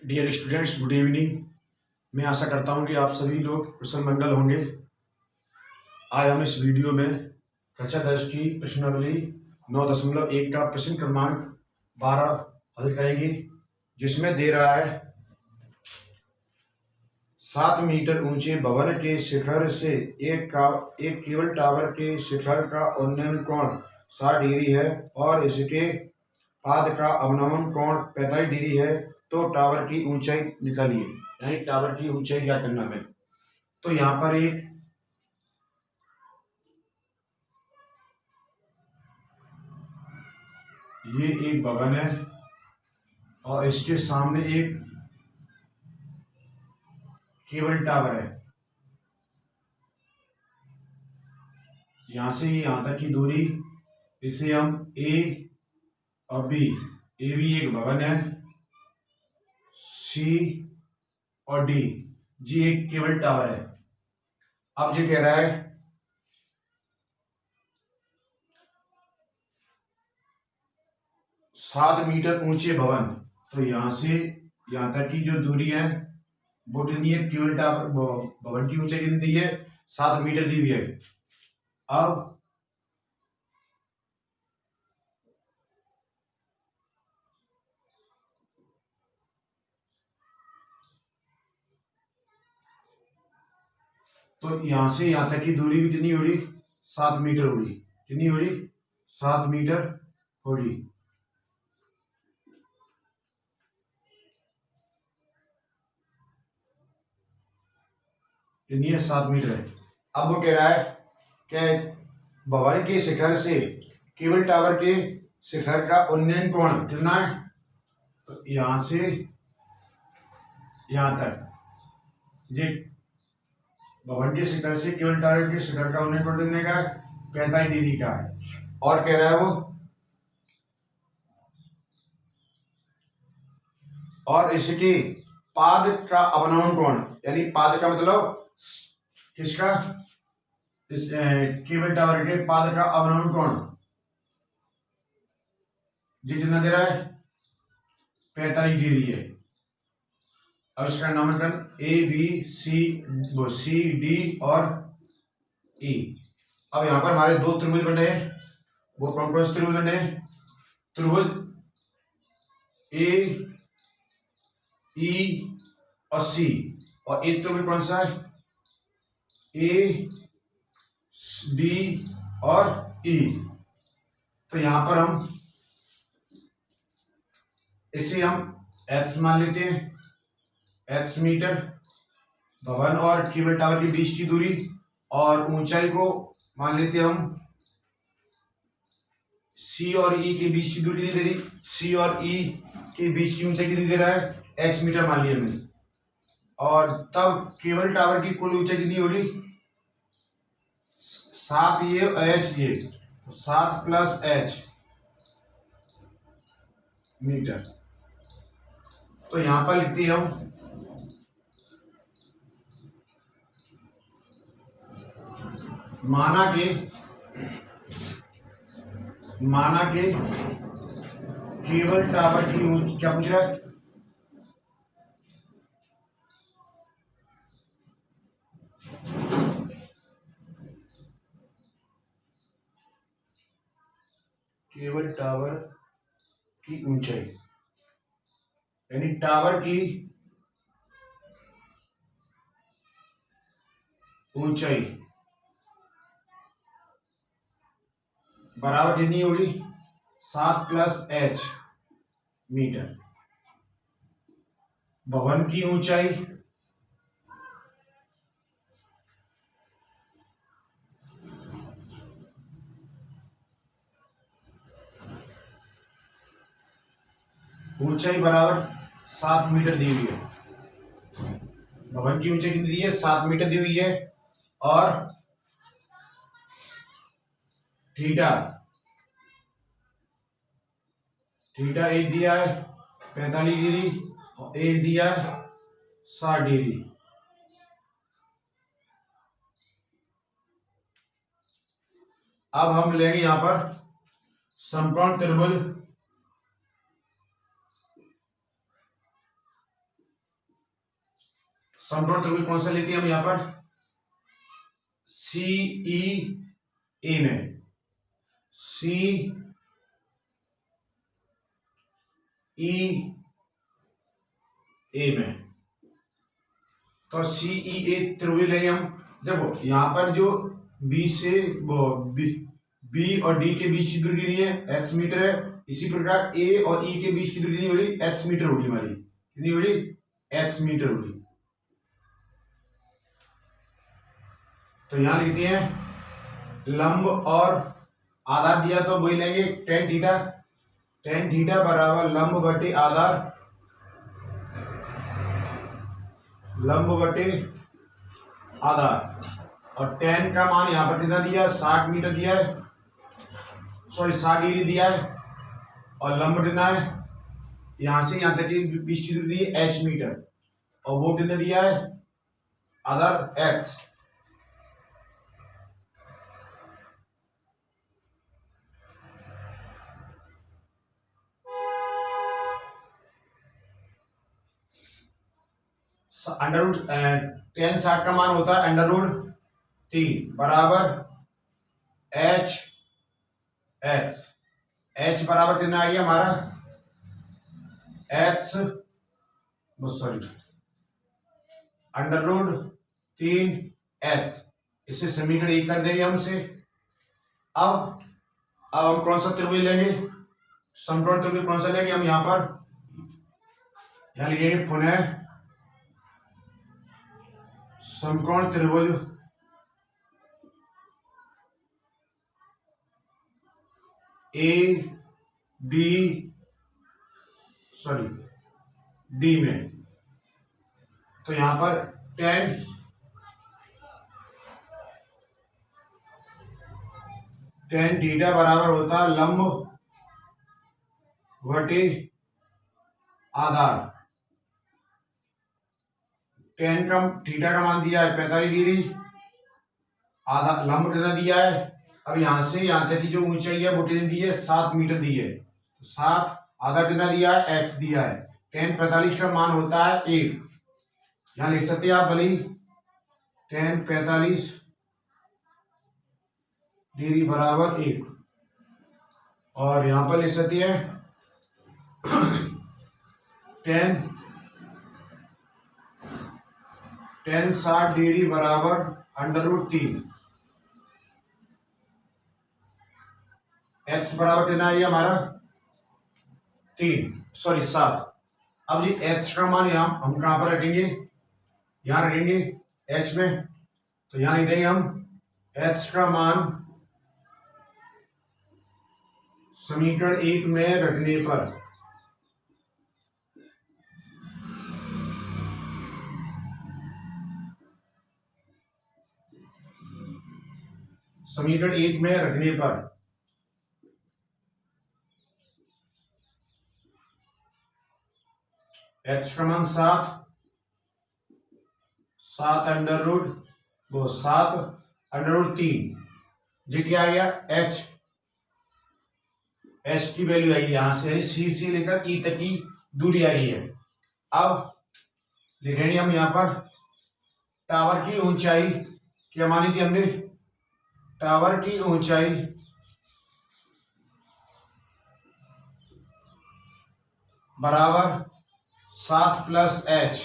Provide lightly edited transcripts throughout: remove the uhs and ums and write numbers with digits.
Dear students, good evening. मैं आशा करता हूं कि आप सभी लोग कुशल मंगल होंगे। आज हम इस वीडियो में कक्षा 10 की प्रश्नावली 9.1 का प्रश्न क्रमांक 12 हल करेंगे, जिसमें दे रहा है 7 मीटर ऊंचे भवन के शिखर से एक केबल टावर के शिखर का उन्नयन कोण 60 डिग्री है और इसके पाद का अवनमन कोण 45 डिग्री है, तो टावर की ऊंचाई निकालिए। यानी टावर की ऊंचाई क्या करना है। तो यहाँ पर ये एक भवन है और इसके सामने एक केबल टावर है। यहां से यहां तक की दूरी, इसे हम ए और बी, ए भी एक भवन है, सी और डी, जी एक केबल टावर है। अब ये कह रहा है 7 मीटर ऊंचे भवन, तो यहां से यहां तक की जो दूरी है वो कितनी है। केबल टावर भवन की ऊंचाई कितनी दी है, 7 मीटर दी हुई है। अब तो यहां से यहां तक की दूरी भी कितनी होगी, 7 मीटर होगी। कितनी होगी, 7 मीटर होगी। कितनी है, 7 मीटर है। अब वो कह रहा है कि भवन के शिखर से केबल टावर के शिखर का उन्नयन कोण कितना है। तो यहां से यहां तक ये भवन के शिखर से केबल टावर के शिखर का उन्नयन कोण कितने का है, 45 डिग्री का है। और कह रहा है वो, और इसके पाद का अवनमन कोण, यानी पाद का मतलब किसका, इस केबल टावर के पाद का अवनमन कोण जी कितना दे रहा है, 45 डिग्री है। अब इसका नामकरण ए बी सी डी और ई। अब यहां पर हमारे दो त्रिभुज बने हैं। वो कौन कौन से त्रिभुज बने हैं, त्रिभुज ए ई और सी, और एक त्रिभुज कौन सा है, ए डी और ई। तो यहां पर हम इसे हम एच मान लेते हैं, एच मीटर भवन और केबल टावर के बीच की दूरी, और ऊंचाई को मान लेते हैं हम सी और ई के बीच की दूरी दे रही, सी और ई के बीच की ऊंचाई कितनी दे रहा है, एच मीटर मान लिया हमने। और तब केबल टावर की कुल ऊंचाई कितनी होगी, 7 ये एच ये 7 प्लस एच मीटर। तो यहां पर लिखते हैं हम माना के केबल टावर की क्या पूछ रहा है, केबल टावर की ऊंचाई, यानी टावर की ऊंचाई बराबर कितनी होगी, 7 प्लस एच मीटर। भवन की ऊंचाई बराबर 7 मीटर दी हुई है। भवन की ऊंचाई कितनी दी है, 7 मीटर दी हुई है। और थीटा एक दिया है 45 डिग्री और एक दिया है 60 डिग्री। अब हम लेंगे यहां पर समकोण त्रिभुज समकोण त्रिभुज कौन सा लेते हैं हम यहाँ पर? सी ई ए में, सी ई ए में, तो सी ई ए त्रिभुज लेंगे हम। देखो यहाँ पर जो बी से बी और डी के बीच की दूरी दी है x मीटर है, इसी प्रकार ए और ई के बीच की दूरी होगी x मीटर होगी हमारी, कितनी होगी? x मीटर होगी। तो यहां लिखते हैं लंब और आधार दिया तो वही लेंगे टेन थीटा, टेन थीटा बराबर लंब बटे आधार, लंब बटे आधार, और टेन का मान यहां पर कितना दिया? 60 मीटर दिया है, सॉरी 60 डिग्री दिया है, और लंब कितना है? यहां से यहां तक की बीच की दूरी है h मीटर, और वो कितना दिया है? आधार x। अंडर रूट 10 60 का मान होता है अंडर रूट 3 बराबर h x, h बराबर कितना आ गया हमारा? x sorry under root 3x, इसे समीकरण 1 कर देंगे हमसे। अब हम कौन सा त्रिभुज लेंगे? समकोण त्रिभुज कौन सा लेंगे हम यहाँ पर? यहाँ लिखेंगे पुनः समकोण त्रिभुज ए बी सॉरी डी में। तो यहां पर टेन थीटा बराबर होता है लंब बटे आधार, टेन का थीटा का मान दिया है 45 डिग्री, आधा लंब कितना दिया है? अब यहां से यहां तक की जो ऊंचाई है वो कितनी दी है? 7 मीटर दी है, 7 आधा कितना दिया है? x दिया है। टेन 45 का मान होता है 1, यहां लिख सकते हैं आप भले ही टेन 45 डिग्री बराबर 1, और यहां पर लिख सकते हैं टेन 60 डिग्री बराबर अंडर रूट 3, x बराबर कितना है हमारा? 7। अब जी h का मान यहाँ हम कहां पर रखेंगे? यहाँ रखेंगे h में, तो यहाँ लिख देंगे हम h का मान समीकरण 1 में रखने पर समीकरण 1 में रखने पर h का मान 7 अंडर रूट 3, जी क्या आ गया? h की वैल्यू आई यहां से, यानी सी से लेकर ई तक की दूरी आ रही है। अब लिखेंगे हम यहां पर टावर की ऊंचाई क्या मानी थी हमने? टावर की ऊंचाई बराबर 7 प्लस h,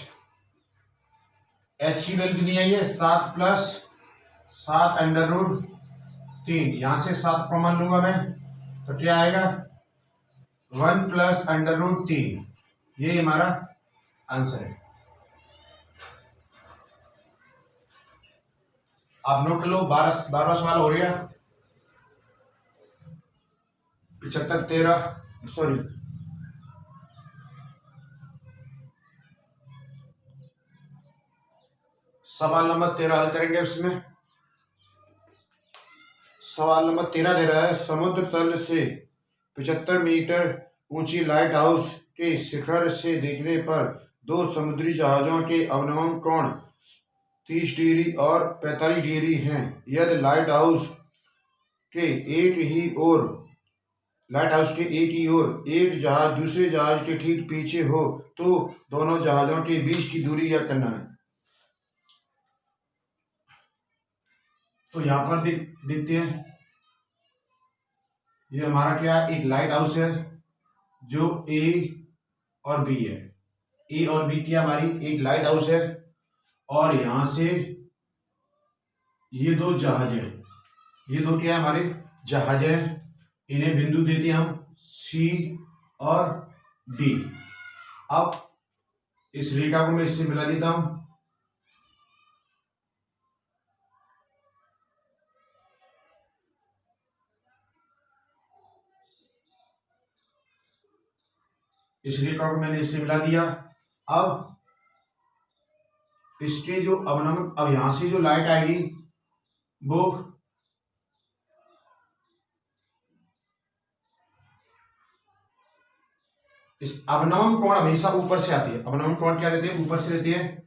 h की वैल्यू कितनी आई है? 7 प्लस 7 अंडर रूट 3, यहां से 7 कॉमन लूंगा मैं, तो क्या आएगा? 1 प्लस अंडर रूट 3, ये हमारा आंसर है। आप नोट लो, 12 सवाल हो रही है। 75 13 सॉरी सवाल नंबर 13 हल करेंगे। इसमें सवाल नंबर 13 दे रहा है, समुद्र तल से 75 मीटर ऊंची लाइट हाउस के शिखर से देखने पर दो समुद्री जहाजों के अवनमन कोण 30 डिग्री और 45 डिग्री हैं। यदि लाइट हाउस के एक ही ओर एक जहाज दूसरे जहाज के ठीक पीछे हो तो दोनों जहाजों के बीच की दूरी क्या करना है? तो यहां पर देखते हैं, ये हमारा क्या है, एक लाइट हाउस है जो ए और बी है। ए और बी की हमारी एक लाइट हाउस है, और यहां से ये दो जहाज हैं, ये दो क्या है, हमारे जहाज हैं। इन्हें बिंदु देते हैं हम सी और डी। अब इस रेखा को मैं इससे मिला देता हूं। इस रेखा को मैंने इससे मिला दिया। अब इसके जो अवनमन, अब यहां से जो लाइट आएगी वो इस अवनमन कोण हमेशा ऊपर से आती है। अवनमन कोण क्या रहते हैं, ऊपर से रहते हैं।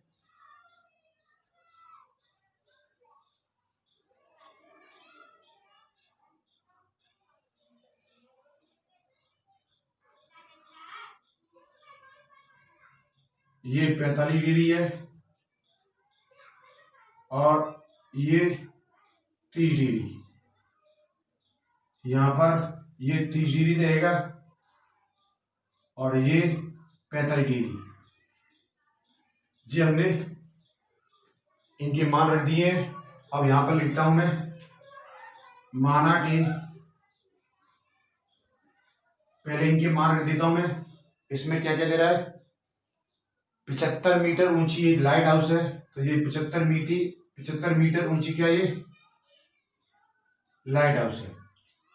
ये 45 डिग्री है और ये 30 डिग्री। यहां पर ये 30 डिग्री रहेगा और ये 45 डिग्री। जी हमने इनके मान रख दिए हैं। अब यहां पर लिखता हूं मैं, माना कि पहले इनके मान रख देता हूं मैं। इसमें क्या क्या दे रहा है, 75 मीटर ऊंची एक लाइट हाउस है, तो ये 75 मीटर ऊंची क्या ये लाइट हाउस है।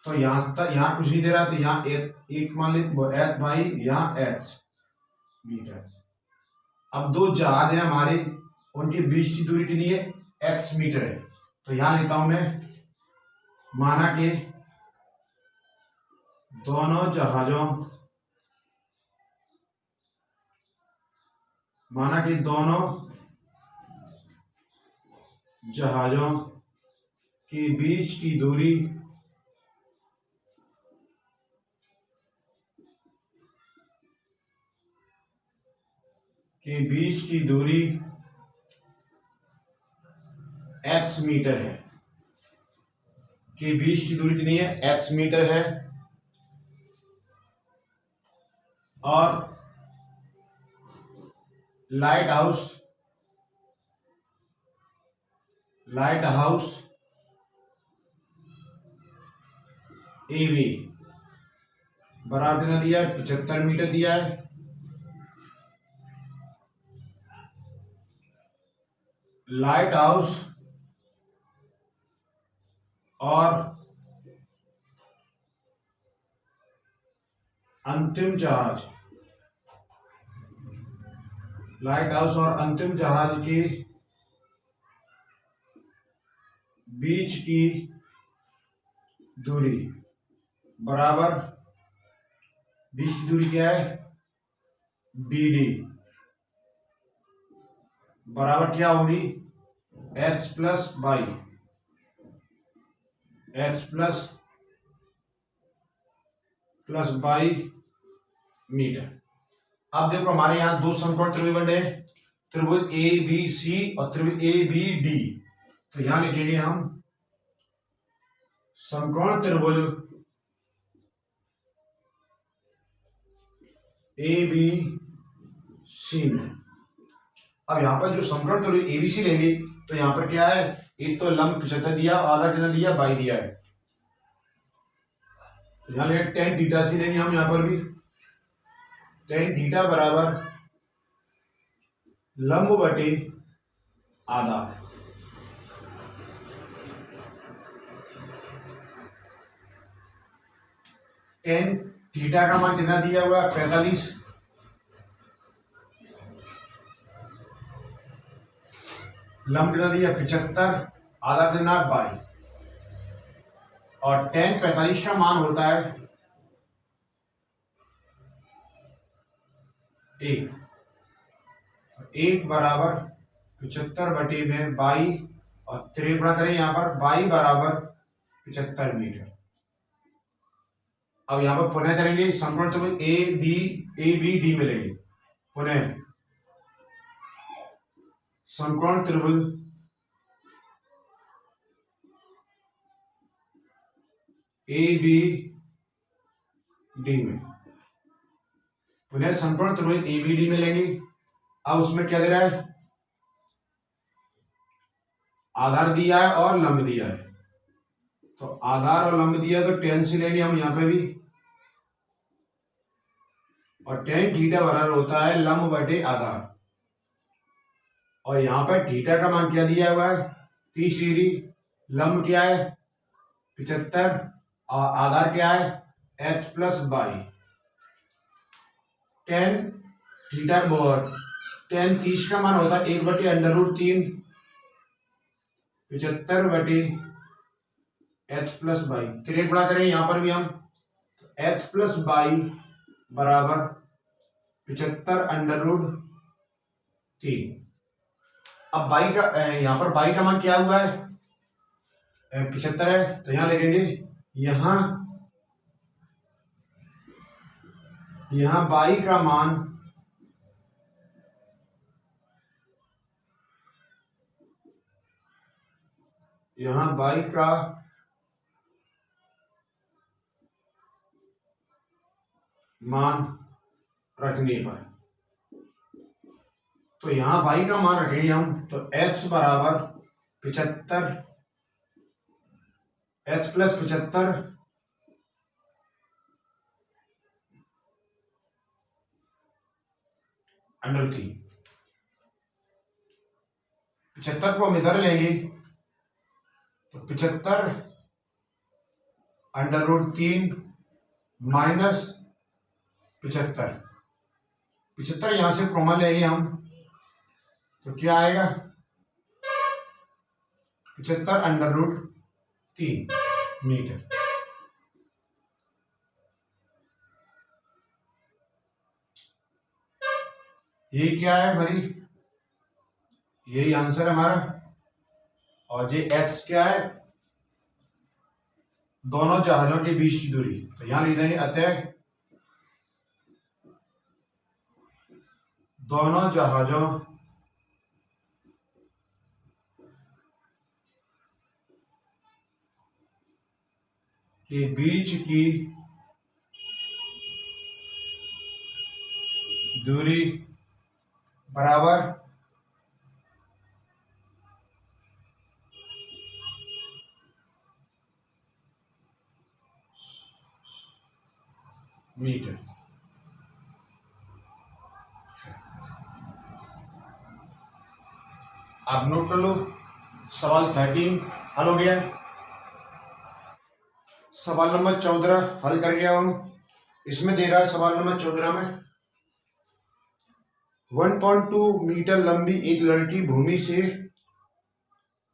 तो यहां तक, यहां कुछ नहीं दे रहा, तो यहाँ एक मान ले एच भाई, यहाँ एच मीटर। अब दो जहाज है हमारे, उनके बीच की दूरी कितनी है, एक्स मीटर है। तो यहां लेता हूं मैं, माना कि दोनों जहाजों, माना कि दोनों जहाजों के बीच की दूरी एक्स मीटर है। के बीच की दूरी कितनी है, एक्स मीटर है। और लाइट हाउस ए बी बराबर कितना दिया है, 75 मीटर दिया है। लाइट हाउस और अंतिम जहाज, लाइट हाउस और अंतिम जहाज के बीच की दूरी बराबर, बीच की दूरी क्या है, बी डी, बराबर क्या होगी, H plus by, H plus by meter. अब देखो हमारे यहाँ दो समकोण त्रिभुज है, त्रिभुज ए बी सी और त्रिभुज ए बी डी। तो यहां लिखेंगे हम समकोण त्रिभुज ए बी सी में। अब यहां पर जो समकोण त्रिभुज ए बी सी लेंगे, तो यहां पर क्या है, एक तो लंब 75 दिया, आधा कितना दिया, बाई दिया है। तो यहां लेंगे tan थीटा सी लेंगे हम, यहां पर भी tan थीटा बराबर लंब बटे आधा। tan थीटा का मान कितना दिया हुआ है, 45। लंब कितना दिया, 75, आधा कितना, बाई। और tan 45 का मान होता है 1 बराबर 75 बटे में बाई, और 3 गुणा करें यहां पर, बाई बराबर 75 मीटर। अब यहां पर पुनः करेंगे समकोण त्रिभुज ए बी डी मिलेंगे। पुनः समकोण त्रिभुज ए बी डी में, पुनः संपूर्ण त्रिभुज ए बी डी में लेंगे। अब उसमें क्या दे रहा है, आधार दिया है और लंब दिया है, तो आधार और लंब दिया तो टेन से लेंगे हम यहाँ पे भी, और टेन थीटा बराबर होता है लंब बटे आधार, और यहाँ पे थीटा का मान क्या दिया हुआ है 30 डिग्री, लंब क्या है 75 और आधार क्या है h plus by. Tan theta tan 30 का मान होता है 1/√3, 75 बटे h प्लस बाई, फिर एक बड़ा करेंगे यहाँ पर भी हम, तो h प्लस बाई बराबर 75√3। अब बाई का यहाँ पर बाई का मान क्या हुआ है 75 है, तो यहाँ लिखेंगे यहाँ बाई का मान रखने पर, तो यहाँ बाई का मान रखेंगे हम, तो h बराबर 75, h प्लस 75 √3, 75 को हम इधर लेंगे तो 75 √3 माइनस 75 यहां से कॉमन लेंगे हम, तो क्या आएगा 75√3 मीटर। ये क्या है भाई, यही आंसर है हमारा, और ये x क्या है दोनों जहाजों के बीच की दूरी, तो यहां लिख देंगे अतः दोनों जहाजों के बीच की दूरी बराबर मीटर। आप नोट कर लो, सवाल 13 हल हो गया है। सवाल नंबर 14 हल कर गया हम, इसमें दे रहा है सवाल नंबर 14 में 1.2 मीटर लंबी एक लड़की भूमि से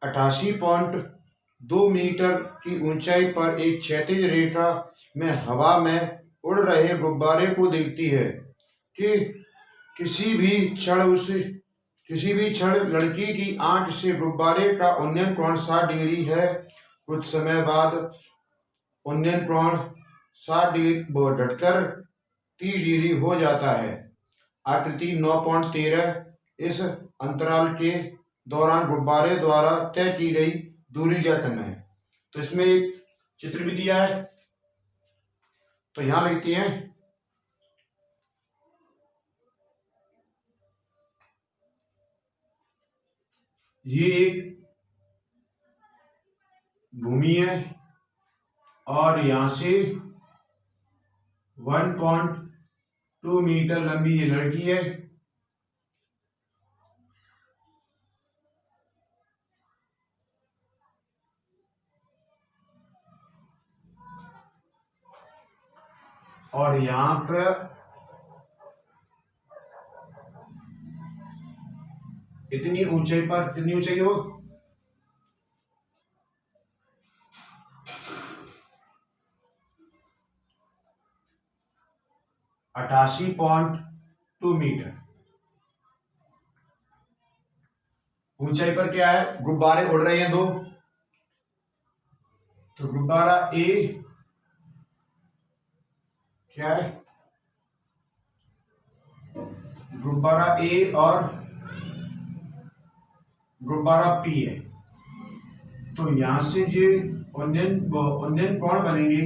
88.2 मीटर की ऊंचाई पर एक क्षैतिज रेखा में हवा में उड़ रहे गुब्बारे को देखती है कि किसी भी क्षण लड़की की आंख से गुब्बारे का उन्नयन कोण 60 डिग्री है। कुछ समय बाद उन्नयन कोण 60 डिग्री घटकर 30 डिग्री हो जाता है। आकृति 9.13 इस अंतराल के दौरान गुब्बारे द्वारा तय की गई दूरी क्या करना है। तो इसमें एक चित्र भी दिया है, तो यहां लिखते हैं ये एक भूमि है और यहां से 1.2 मीटर लंबी ये लड़की है, और यहां पर इतनी ऊंचाई पर, कितनी ऊंचाई है वो 88.2 मीटर ऊंचाई पर क्या है, गुब्बारे उड़ रहे हैं दो, तो गुब्बारा ए क्या है, गुब्बारा ए और गुब्बारा पी है। तो यहां से जो ओनियन कोण बनेंगे,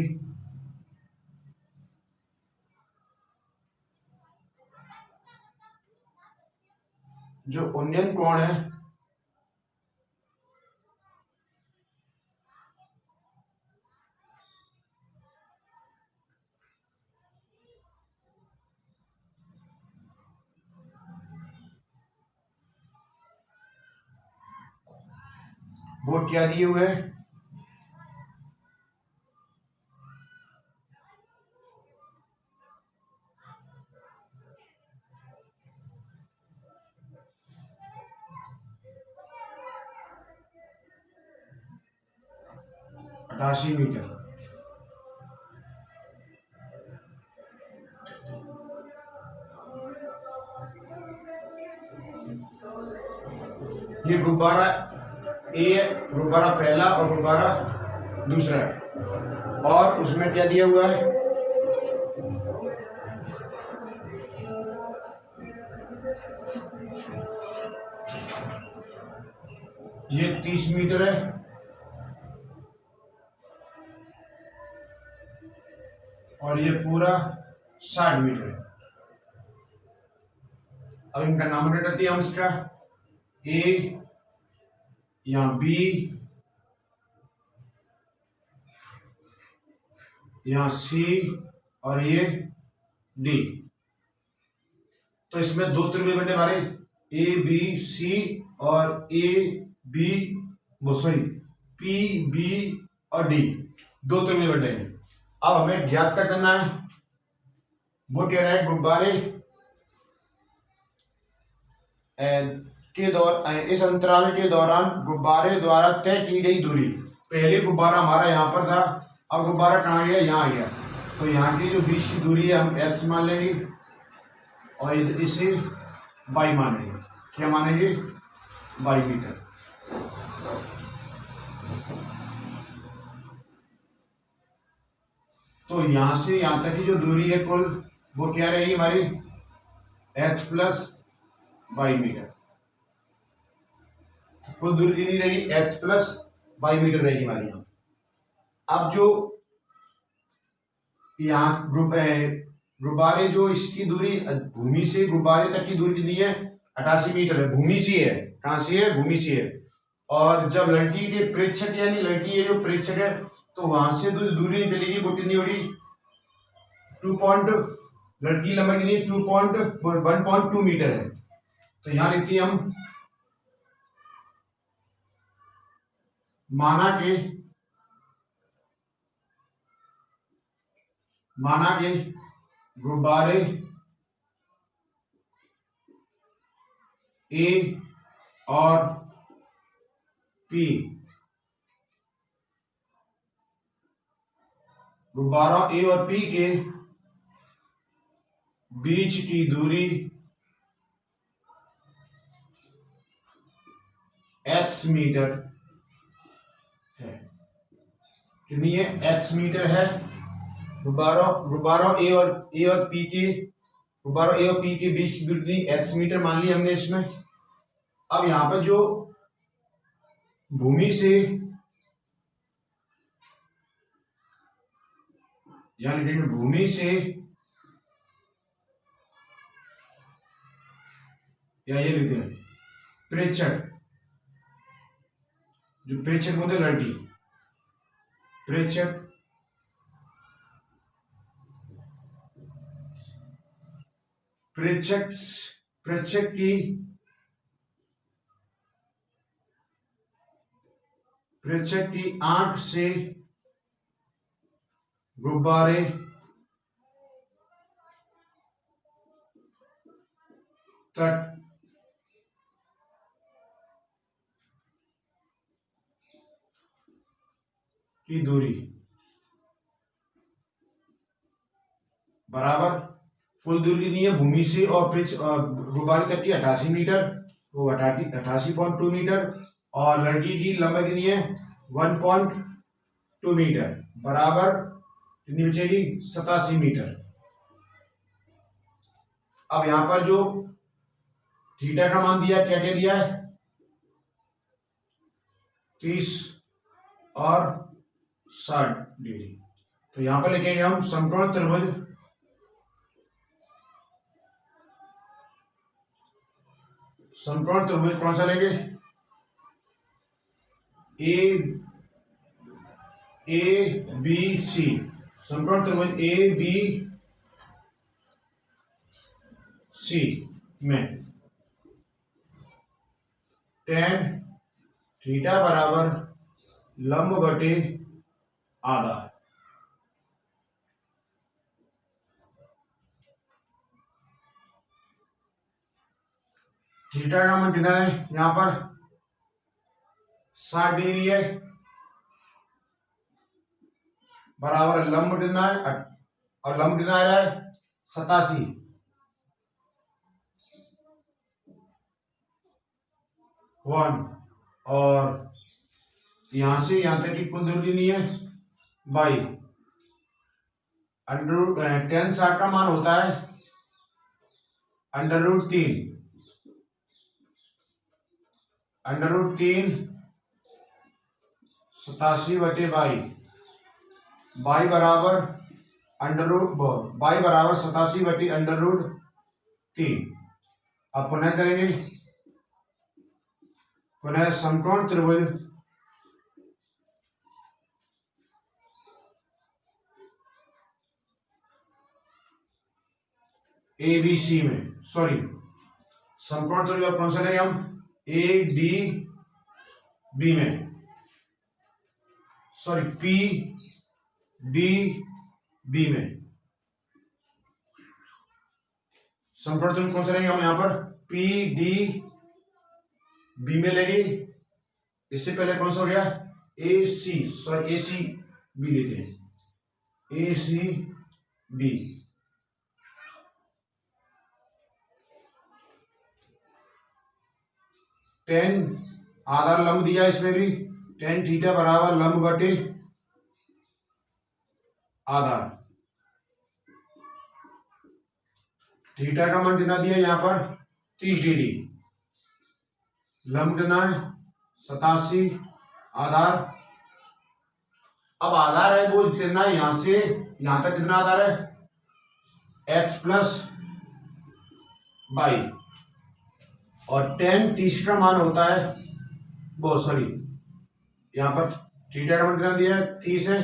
जो ओनियन कोण है वो क्या दिए हुए है, $88 मीटर। ये गुब्बारा ए, गुब्बारा पहला और गुब्बारा दूसरा है, और उसमें क्या दिया हुआ है, ये 30 मीटर है और ये पूरा 60 मीटर है। अब इनका नामकरण करते हैं हम, इसका ए या बी या सी और ये डी। तो इसमें दो त्रिभुज बनने वाले, ए बी सी और A B sorry P B और डी, दो त्रिभुज बने हैं। अब हमें ज्ञात क्या करना है, वो कह रहा है गुब्बारे इस अंतराल के दौरान गुब्बारे द्वारा तय की गई दूरी। पहले गुब्बारा हमारा यहाँ पर था, अब गुब्बारा कहाँ गया, यहाँ आ गया, तो यहाँ की जो बीच की दूरी है हम h मान लेंगे और इसे y मानेंगे। क्या मानेंगे, y मीटर। तो यहाँ से यहाँ तक की जो दूरी है कुल, वो क्या रहेगी हमारी, h प्लस y मीटर। कुल दूरी कितनी रहेगी, h प्लस y मीटर रहेगी हमारी यहाँ। अब जो यहाँ गुब्बारे जो इसकी दूरी भूमि से गुब्बारे तक की दूरी कितनी है, 88 मीटर है, भूमि से है। कहाँ से है, भूमि से है। और जब लड़की के प्रेक्षक यानी लड़की है जो प्रेक्षक है, तो वहां से जो दूरी निकलेगी वो कितनी होगी, 2 लड़की लंबाई कितनी 1.2 मीटर है। तो यहाँ लिखती है हम, माना के गुब्बारे ए और पी, गुब्बारा ए और पी के बीच की दूरी h मीटर है। कितनी है, h मीटर है। गुब्बारा ए और पी के, गुब्बारा ए और पी के बीच की दूरी h मीटर मान ली हमने इसमें। अब यहां पर जो भूमि से यानी भूमि से या ये लिखते हैं प्रेक्षक, जो प्रेक्षक होते हैं लड़की, प्रेक्षक प्रेक्षक की आंख से गुब्बारे तक की दूरी बराबर, कुल दूरी कितनी है भूमि से और गुब्बारे तक की 88 मीटर, वो 88.2 मीटर, और लड़की की लंबाई कितनी है 1.2 मीटर, बराबर कितनी बचेगी 87 मीटर। अब यहां पर जो थीटा का मान दिया, क्या क्या दिया है 30 और 60 डिग्री। तो यहां पर लिखेंगे हम समकोण त्रिभुज कौन सा लेंगे? A B C. समकोण त्रिभुज ए बी सी में tan थीटा बराबर लंब बटे आधा। थीटा का मान कितना है? यहां पर 60 डिग्री है, बराबर लंब कितना है और लंब कितना आ रहा है 87। और यहां से यहां तक की कुल दूरी नहीं है बाई tan 60 का मान होता है √3 87 बटे बाई बराबर 87 बटे √3। अब पुनः करेंगे, पुनः समकोण त्रिभुज ए बी सी में, सॉरी समकोण त्रिभुज कौन सा लेंगे हम? ए डी बी में, सॉरी पी डी बी में। समकोण त्रिभुज कौन सा लेंगे हम? यहां पर पी डी बी में लेंगे। इससे पहले कौन सा हो गया? ए सी, सॉरी ए सी बी लेते हैं, ए सी बी। tan आधार लंब दिया इसमें भी, tan थीटा बराबर लंब बटे आधार। थीटा का मान कितना दिया यहां पर? 30 डिग्री। लंब कितना है? 87। आधार, अब आधार है वो कितना है? यहां से यहां तक कितना आधार है? x plus by. और tan 30 का मान होता है वो, सॉरी यहां पर थीटा का मान कितना दिया है? 30 है।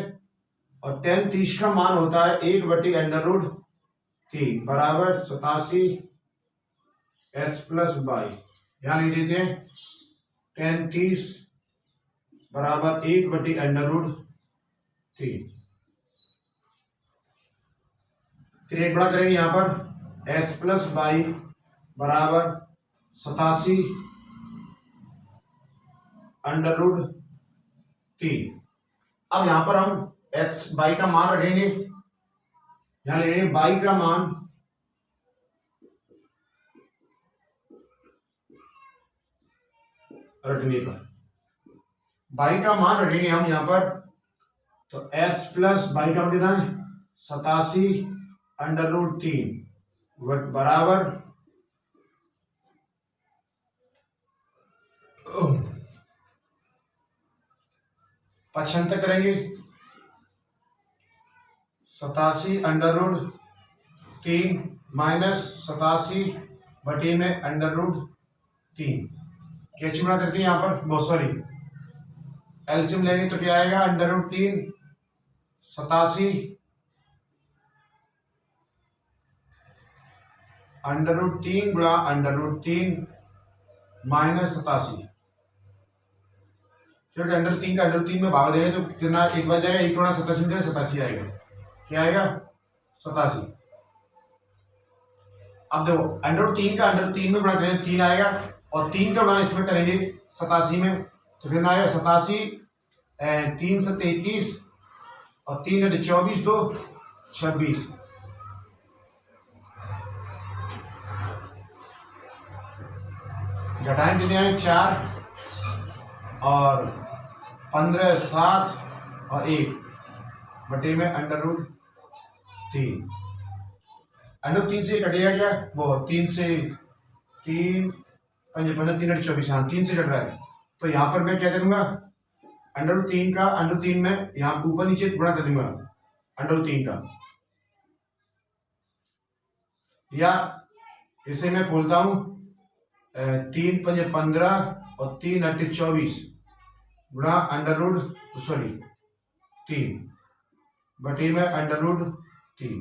और tan 30 का मान होता है 1/√3 बराबर 87 x प्लस बाई। यहां लिख देते हैं tan 30 बराबर 1/√3। फिर एक बड़ा करेंगे यहां पर x प्लस बाई बराबर 87 √3। अब यहां पर हम x बाई का मान रखेंगे, यहां लिखेंगे बाई का मान रखने पर, बाई का मान रखेंगे हम यहां पर, तो x प्लस बाई का कितना है? 87 √3 बराबर 75 करेंगे। 87 √3 माइनस 87 बटे में √3। क्या चुना करते हैं यहां पर? बहुत सॉरी, एलसीएम लेंगे तो क्या आएगा? √3 87 √3 गुणा √3 माइनस 87। √3 का √3 में भाग देंगे तो कितना एक बच जाएगा? 1 गुणा 87 87 आएगा। क्या आएगा? 87। अब देखो √3 का √3 में गुणा करेंगे 3 आएगा, और 3 का गुणा इसमें करेंगे 87 में, तो कितना आएगा? 87 3 से 33 और 3 24 2 26। घटाएं कितने आए? 4 और 15 7 और 1 बटे में √3। √3 से कटेगा क्या? वो 3 से 3 15 3 24, हाँ 3 से कट रहा है। तो यहां पर मैं क्या करूंगा? √3 का √3 में यहाँ ऊपर नीचे गुणा कर दूंगा √3 का, या इसे मैं खोलता हूं 3 × 5 = 15 और 3 × 8 = 24 गुणा √3 बटे में √3।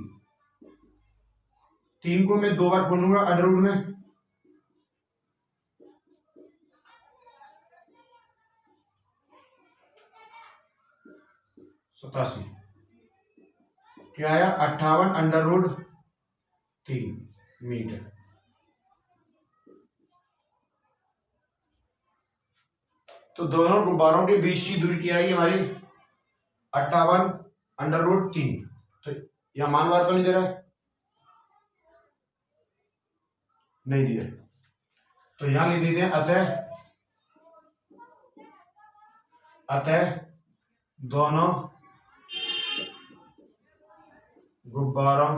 3 को मैं 2 बार खोलूंगा अंडर रूट में, सतासी, क्या आया 58 √3 मीटर। तो दोनों गुब्बारों के बीच की दूरी क्या आएगी हमारी 58 √3। तो यह मानवार तो नहीं दे रहा है, नहीं दिया, तो यहां लिख देते हैं अतः दोनों गुब्बारों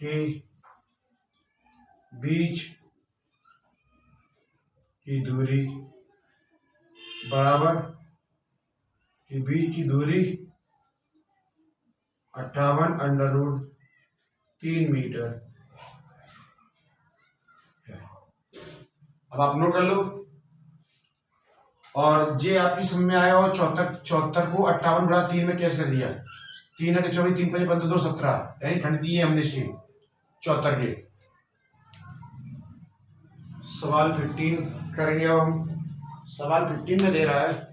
के बीच की दूरी बराबर, के बीच की दूरी 58 √3 मीटर है। अब आप नोट कर लो, और जे आपकी समझ में आया और 74 को 58 × 3 में कैसे कर दिया, 3 × 8 = 24, 3 × 5 = 15, 2 = 17, यानी खंड दी है हमने इसकी 74 के। सवाल 15 करेंगे अब हम। सवाल 15 में दे रहा है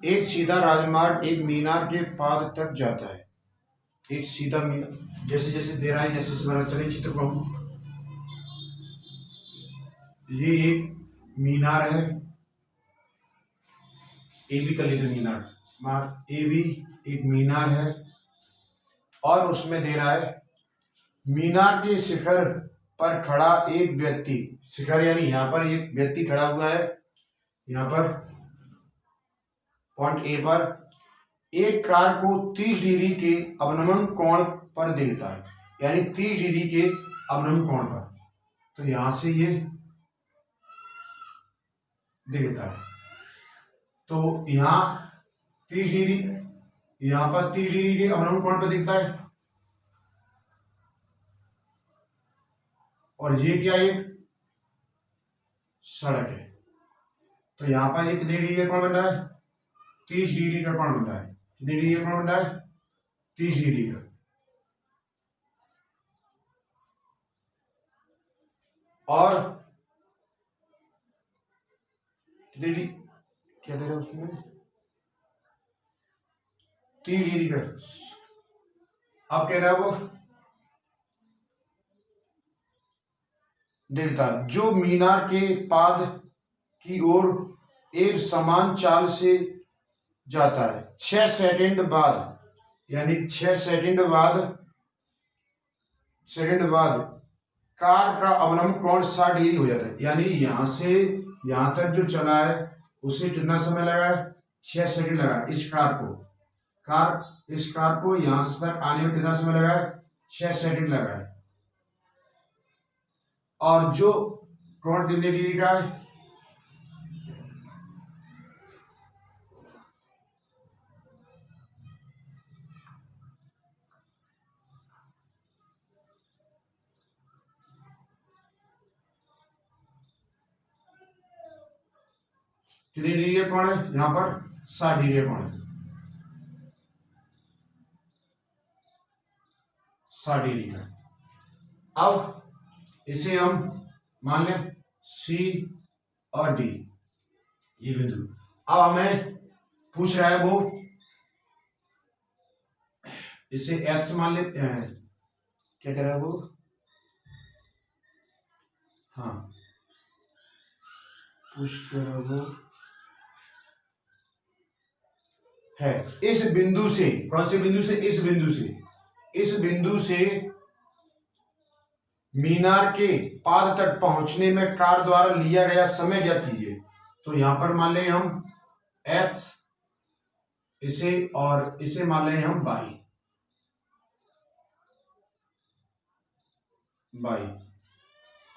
एक सीधा राजमार्ग एक मीनार के पाद तक जाता है। एक सीधा मीनार, जैसे जैसे दे रहा है जैसे जैसे बना चले चित्र को हम, ये एक मीनार है, ए बी कर लेते मीनार, ए बी एक मीनार है, और उसमें दे रहा है मीनार के शिखर पर खड़ा एक व्यक्ति, शिखर यानी यहां पर एक व्यक्ति खड़ा हुआ है, यहां पर पॉइंट ए पर एक कार को 30 डिग्री के अवनमन कोण पर देखता है, यानी 30 डिग्री के अवनमन कोण पर। तो यहां से ये देखता है, तो यहां 30 डिग्री, यहां पर 30 डिग्री के अवनमन कोण पर दिखता है, और ये क्या एक सड़क है। तो यहां पर एक कितनी डिग्री का कोण बन रहा है, 30 डिग्री का कोण बन रहा है। कितनी डिग्री का कोण बन रहा है, 30 डिग्री का। और कितनी डिग्री क्या दे रहा है उसमें, 30 डिग्री का। अब कह रहा है वो देखता जो मीनार के पाद की ओर एक समान चाल से जाता है, 6 सेकंड बाद, यानी 6 सेकंड बाद कार का अवनमन कोण 60 डिग्री हो जाता है, यानी यहां से यहां तक जो चला है उसे कितना समय लगा है, 6 सेकंड लगा। इस कार को यहां तक आने में कितना समय लगा है, 6 सेकंड लगा है। और जो कोण कितने डिग्री का है, कितनी डिग्री का कोण है, यहां पर 60 डिग्री का कोण है, 60 डिग्री का। अब इसे हम मान लें सी और डी ये बिंदु। अब हमें पूछ रहा है वो, इसे एक्स मान लेते हैं, क्या कह रहा है वो, हाँ पूछ रहा है वो है इस बिंदु से, कौन से बिंदु से, इस बिंदु से मीनार के पाद तक पहुंचने में कार द्वारा लिया गया समय ज्ञात कीजिए। तो यहां पर मान लेंगे हम x, इसे मान लेंगे हम y।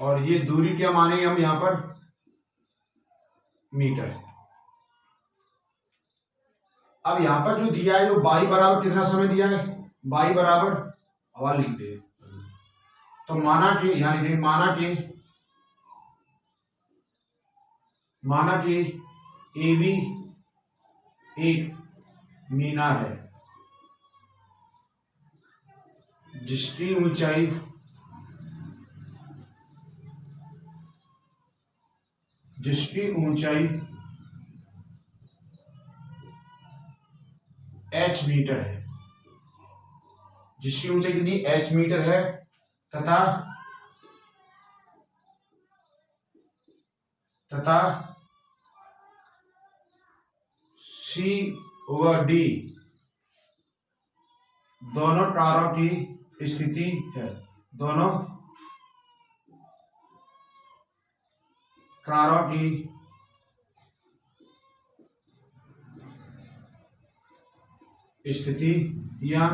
और ये दूरी क्या मानेंगे हम यहां पर, मीटर। अब यहां पर जो दिया है, जो बाई बराबर कितना समय दिया है, बाई बराबर हवा लिख दे, तो माना कि यानी माना कि ए बी एक मीनार है जिसकी ऊंचाई h मीटर है, जिसकी ऊंचाई कितनी h मीटर है, तथा C ओवर D दोनों कारों की स्थिति है, दोनों कारों की स्थितियां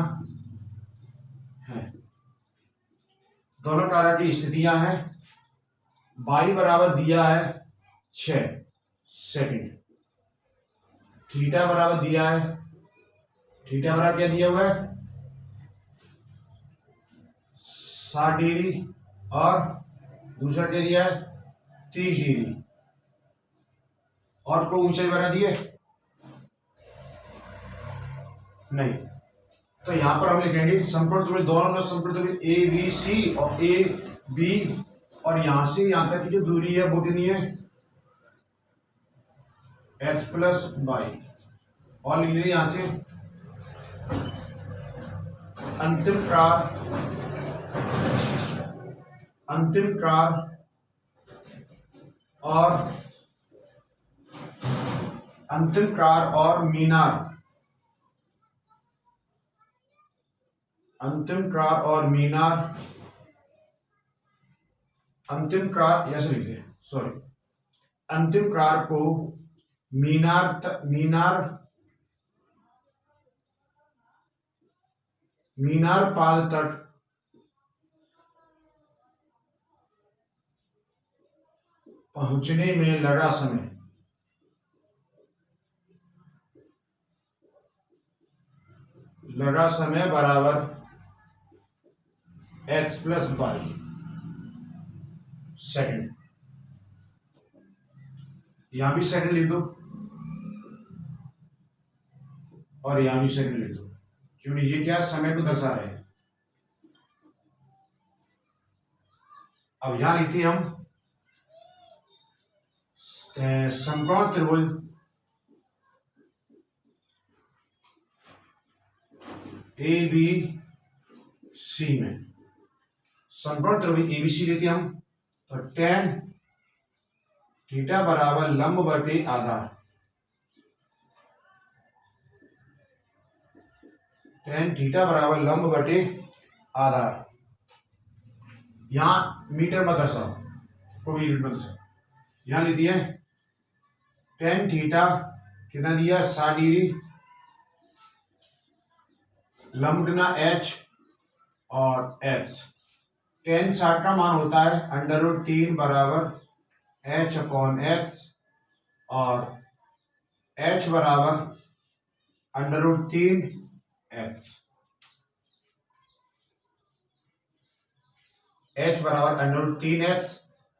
हैं, दोनों कारों की स्थितियां हैं। बाई बराबर दिया है 6 सेकंड, थीटा बराबर दिया है, थीटा बराबर क्या दिया हुआ है 60 डिग्री, और दूसरा क्या दिया है 30 डिग्री, और कोई ऊंचाई बना दिए नहीं। तो यहां पर हम लिखेंगे समकोण त्रिभुज, दोनों समकोण त्रिभुज ए बी सी और ए बी, और यहां से यहां तक की जो दूरी है वो कितनी है h प्लस बाई, और लिख लीजिए यहां से अंतिम कार और मीनार, अंतिम कार ऐसे लिखते हैं, सॉरी, अंतिम कार को मीनार पाद तक पहुंचने में लगा समय बराबर h प्लस बाई सेकंड। यहां भी सेकंड लिख दो और यहां भी सेकंड लिख दो, क्योंकि ये क्या समय को दर्शा रहे हैं। अब यहां लिखते हैं हम समकोण त्रिभुज ए बी सी में, समकोण त्रिभुज एबीसी लेते हैं हम, तो tan थीटा बराबर लंब बटे आधार, tan थीटा बराबर लंब बटे आधार। यहां मीटर मत दर्शाओ, कोई यूनिट मत दर्शाओ, यहां लिख दिया tan थीटा कितना दिया 60 डिग्री, लंब गुना h और h, tan 60 का मान होता है √3 बराबर h अपॉन x, और h बराबर √3 x, h बराबर √3 x।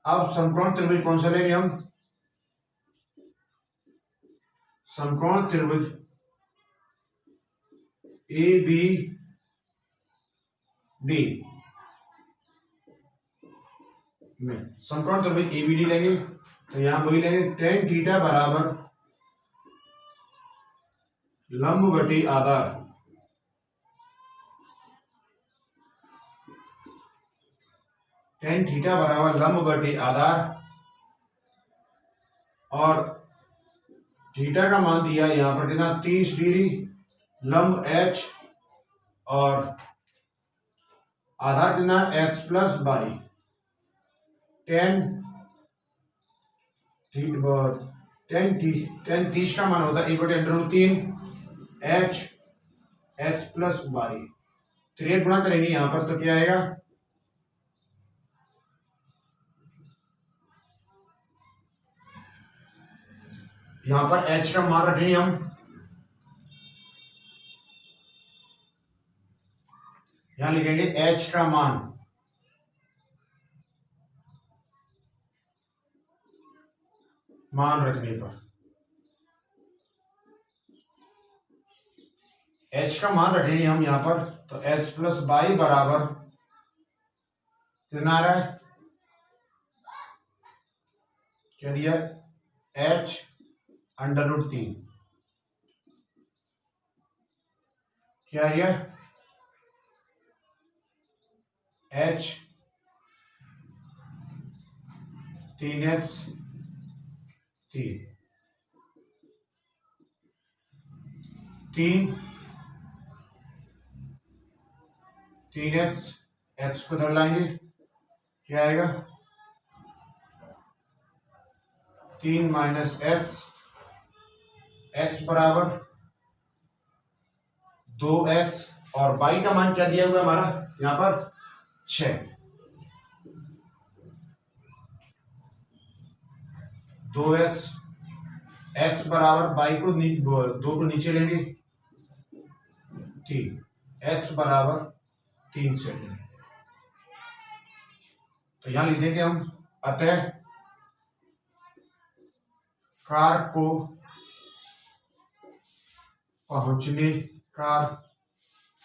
अब समकोण त्रिभुज कौन सा लेंगे हम, समकोण त्रिभुज ए बी डी में, समकोण त्रिभुज ए बी डी लेंगे, तो यहां वही लेंगे tan थीटा बराबर लंब बटे आधार, tan थीटा बराबर लंब बटे आधार, और थीटा का मान दिया यहां पर कितना 30 डिग्री, लंब h और आधार कितना x प्लस बाई, tan 30 का मान होता है 1/√3 h प्लस बाई, 3 गुणा करेंगे यहां पर तो क्या आएगा यहां पर h का मान रखेंगे हम, यहां लिखेंगे h का मान रखने पर h का मान रखेंगे हम यहां पर, तो h प्लस बाई बराबर कितना आ रहा है, क्या दिया, h अंडर रूट 3, क्या दिया, h 3h 3h h को धर लाएंगे, क्या आएगा, 3 माइनस x बराबर 2x, और y का मान क्या दिया हुआ हमारा यहां पर 6, 2x, x बराबर y को 2 को नीचे लेंगे 3, x बराबर 3 सेकेंड। तो यहां लिख देंगे हम, अतः कार को पहुंचने, कार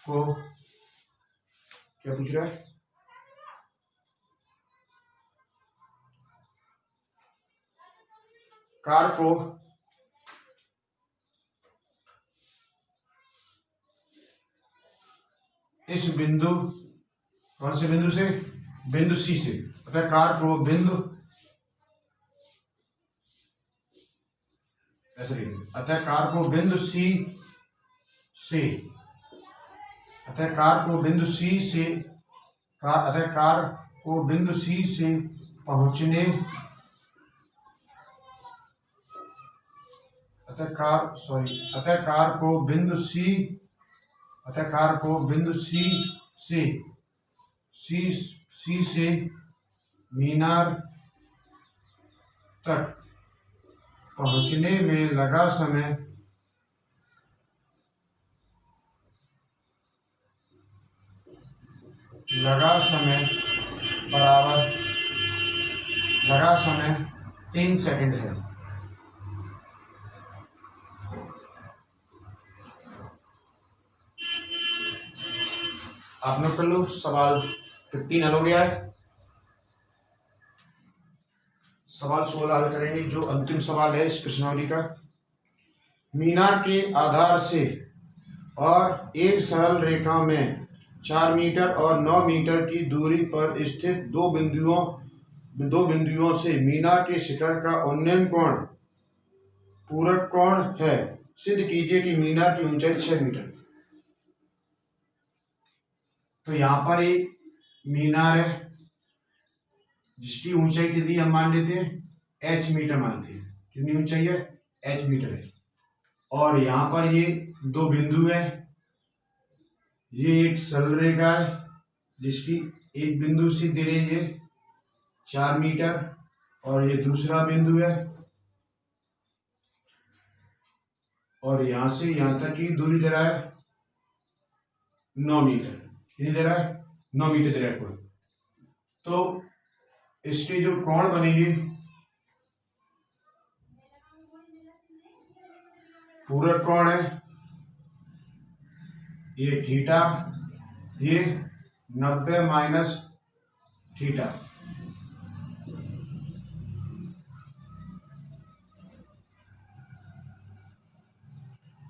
को, क्या पूछ रहा है, कार को इस बिंदु, कौन से बिंदु से, बिंदु सी से, अतः कार को बिंदु, ऐसे लिखेंगे, अतः कार को बिंदु सी से, अतः कार को बिंदु सी से, अतः कार को बिंदु सी से पहुंचने, अतः कार को बिंदु सी, अतः कार को बिंदु सी से मीनार तक पहुंचने में लगा समय बराबर, लगा समय 3 सेकंड है। आप नोट कर लो, सवाल 15 हल हो गया है। सवाल 16 हल करेंगे, जो अंतिम सवाल है इस प्रश्नावली का। मीनार के आधार से और एक सरल रेखा में 4 मीटर और 9 मीटर की दूरी पर स्थित दो बिंदुओं से मीनार के शिखर का उन्नयन कोण पूरक कोण है। सिद्ध कीजिए कि मीनार की ऊंचाई 6 मीटर। तो यहां पर एक मीनार है जिसकी ऊंचाई कितनी हम मान लेते हैं, h मीटर मानते हैं। कितनी ऊंचाई है, h मीटर है। और यहां पर ये दो बिंदु है, ये एक सरल रेखा है जिसकी एक बिंदु से दे रही है 4 मीटर, और ये दूसरा बिंदु है, और यहां से यहां तक की दूरी दे रहा है 9 मीटर। कितनी दे रहा है, 9 मीटर दे रहा है कोण। तो इसके जो कोण बनेंगे, पूरक कोण है, ये थीटा, ये 90 माइनस थीटा।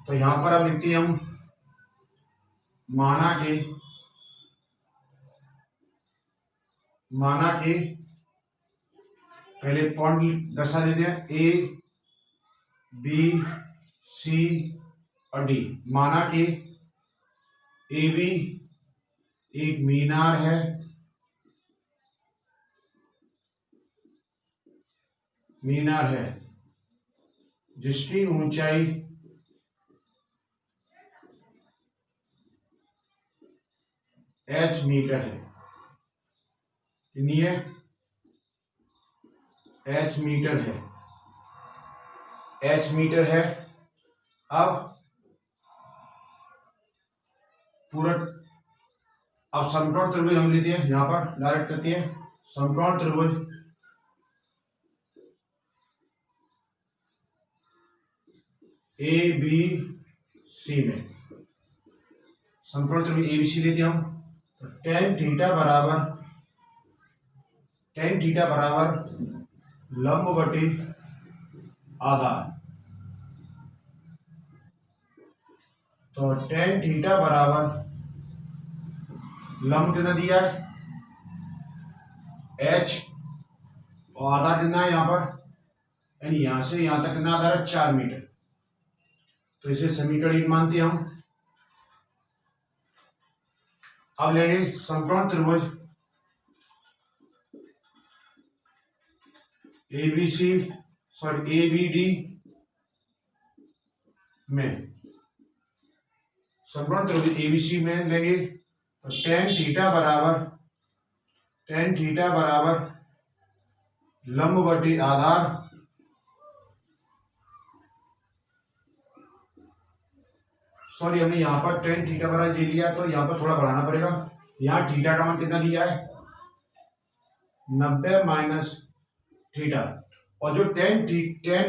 तो यहां पर अब लिखते हैं हम, माना कि पहले पॉइंट दर्शा देते हैं, ए बी सी और डी। माना कि ए बी एक मीनार है, जिसकी ऊंचाई h मीटर है। कितनी है, h मीटर है। h मीटर है। अब पूरा अब समकोण त्रिभुज हम लेते हैं, यहां पर डायरेक्ट करते हैं समकोण त्रिभुज ए बी सी में, समकोण त्रिभुज एबीसी लेते हैं हम। तो tan थीटा बराबर लंब बटे आधार। तो tan थीटा बराबर लंब कितना दिया है h और आधार कितना है यहाँ पर, यानी यहां से यहां तक कितना आधार है 4 मीटर। तो इसे समीकरण 1 मानते हैं हम। अब लेंगे समकोण त्रिभुज एबीडी में, समकोण त्रिभुज एबीसी में लेंगे तो tan थीटा बराबर लंब बटे आधार सॉरी हमने यहाँ पर tan थीटा बराबर जी लिया, तो यहाँ पर थोड़ा बढ़ाना पड़ेगा। यहाँ थीटा का मान कितना दिया है 90 माइनस थीटा, और जो tan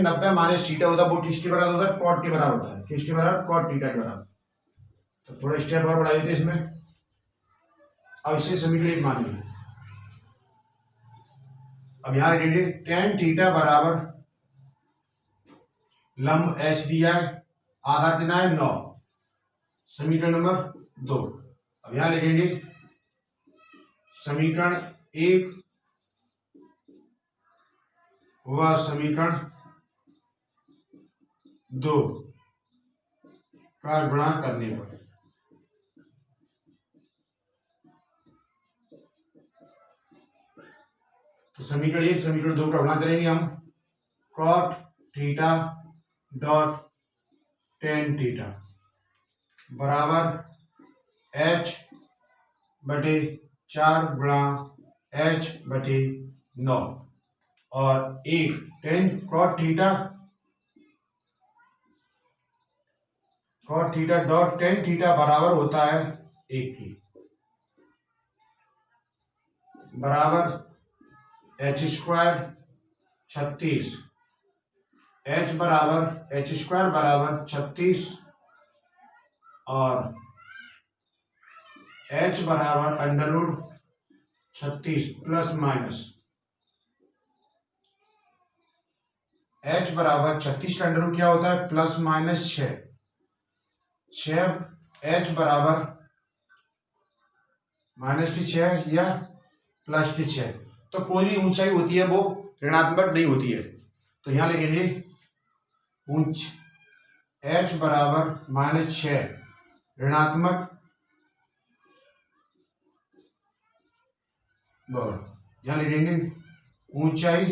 90 माइनस थीटा होता है वो किसके बराबर होता है, कॉट के बराबर होता है। किसके बराबर, कॉट थीटा के बराबर। तो थोड़ा स्टेप और बढ़ा देते हैं इसमें। अब इसे समीकरण 1 मान लीजिए। अब यहाँ लिखेंगे tan थीटा बराबर लंब h दिया है, आधार कितना है 9, समीकरण नंबर 2। अब यहां लिखेंगे समीकरण 1 व समीकरण 2 का गुणा करने पर तो समीकरण 1 समीकरण 2 का गुणा करेंगे हम। cot theta dot tan theta बराबर h बटे 4 गुणा h बटे 9 और 1 tan cot theta dot tan theta बराबर होता है 1 की, बराबर h स्क्वायर 36, h स्क्वायर बराबर 36 और h बराबर under root 36 plus minus h बराबर 36 का अंडर रूट क्या होता है प्लस माइनस 6 h बराबर माइनस की 6 या प्लस की 6। तो कोई भी ऊंचाई होती है वो ऋणात्मक नहीं होती है। तो यहां लिखेंगे h बराबर माइनस 6 ऋणात्मक, यहां लिखेंगे ऊंचाई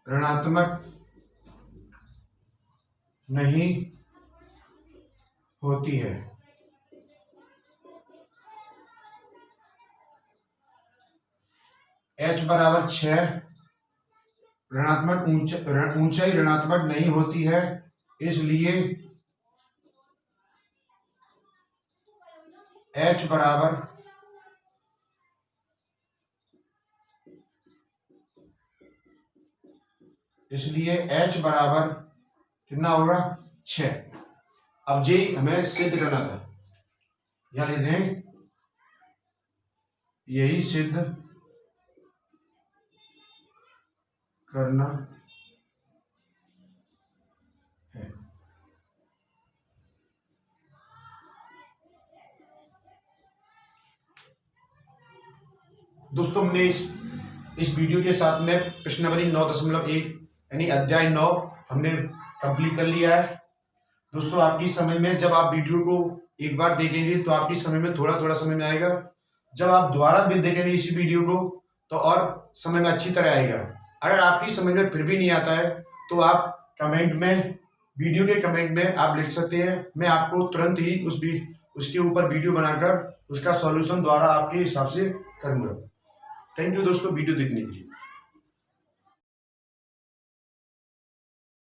ऋणात्मक नहीं होती है। h बराबर 6 ऋणात्मक ऊंचाई ऋणात्मक नहीं होती है, इसलिए h बराबर कितना होगा 6। अब जी हमें सिद्ध करना था, यहां लिख रहे हैं यही सिद्ध करना है। दोस्तों हमने इस वीडियो के साथ में प्रश्न नंबर 9.1 यानी अध्याय 9 हमने कंप्लीट कर लिया है। दोस्तों आपकी समझ में जब आप वीडियो को एक बार देखेंगे तो आपकी समझ में थोड़ा समझ में आएगा। जब आप दोबारा भी देखेंगे इसी वीडियो को तो और समझ में अच्छी तरह आएगा। अगर आपकी समझ में फिर भी नहीं आता है तो आप कमेंट में, वीडियो के कमेंट में आप लिख सकते हैं। मैं आपको तुरंत ही उसके ऊपर वीडियो बनाकर उसका सॉल्यूशन द्वारा आपके हिसाब से करूंगा। थैंक यू दोस्तों वीडियो देखने के लिए।